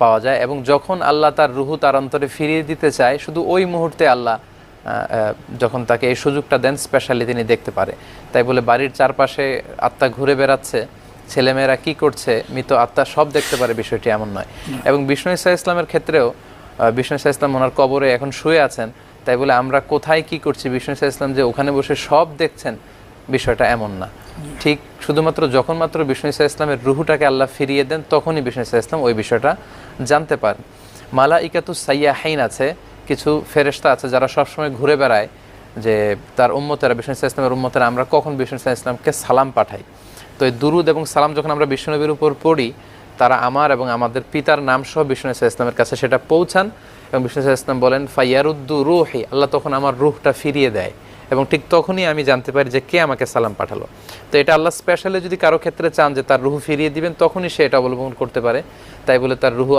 পাওয়া যায়। এবং যখন আল্লাহ তার রুহু তার অন্তরে ফিরিয়ে দিতে চায়, শুধু ওই মুহূর্তে আল্লাহ যখন তাকে এই সুযোগটা দেন, স্পেশালি তিনি দেখতে পারে। তাই বলে বাড়ির চারপাশে আত্মা ঘুরে বেড়াচ্ছে, ছেলেমেয়েরা কি করছে, মৃত আত্মা সব দেখতে পারে, বিষয়টি এমন নয়। এবং বিষ্ণু ঈসা ইসলামের ক্ষেত্রেও বিষ্ণু ঈসা ইসলাম ওনার কবরে এখন শুয়ে আছেন, তাই বলে আমরা কোথায় কি করছি বিষ্ণু ঈসা ইসলাম যে ওখানে বসে সব দেখছেন, বিষয়টা এমন না। ঠিক শুধুমাত্র যখন মাত্র বিষ্ণু ঈসা ইসলামের রুহুটাকে আল্লাহ ফিরিয়ে দেন, তখনই বিষ্ণু ঈসা ইসলাম ওই বিষয়টা জানতে পারেন। মালাইকাতু সাইয়াহিন আছে, কিছু ফেরেশতা আছে যারা সবসময় ঘুরে বেড়ায় যে তার উম্মতেরা, বিষ্ণু ঈসা ইসলামের উম্মতেরা আমরা কখন বিষ্ণু ঈসা ইসলামকে সালাম পাঠাই। তো এই দুরুদ এবং সালাম যখন আমরা বিষ্ণুনবীর উপর পড়ি, তারা আমার এবং আমাদের পিতার নাম সহ বিষ্ণু ঈসা ইসলামের কাছে সেটা পৌঁছান, এবং বিষ্ণু ঈসা ইসলাম বলেন ফাইয়ারুদ্দু রুহি, আল্লাহ তখন আমার রুহটা ফিরিয়ে দেয়, এবং ঠিক তখনই আমি জানতে পারি যে কে আমাকে সালাম পাঠালো। তো এটা আল্লাহ স্পেশালি যদি কারো ক্ষেত্রে চান যে তার রুহু ফিরিয়ে দিবেন, তখনই সে এটা অবলম্বন করতে পারে। তাই বলে তার রুহু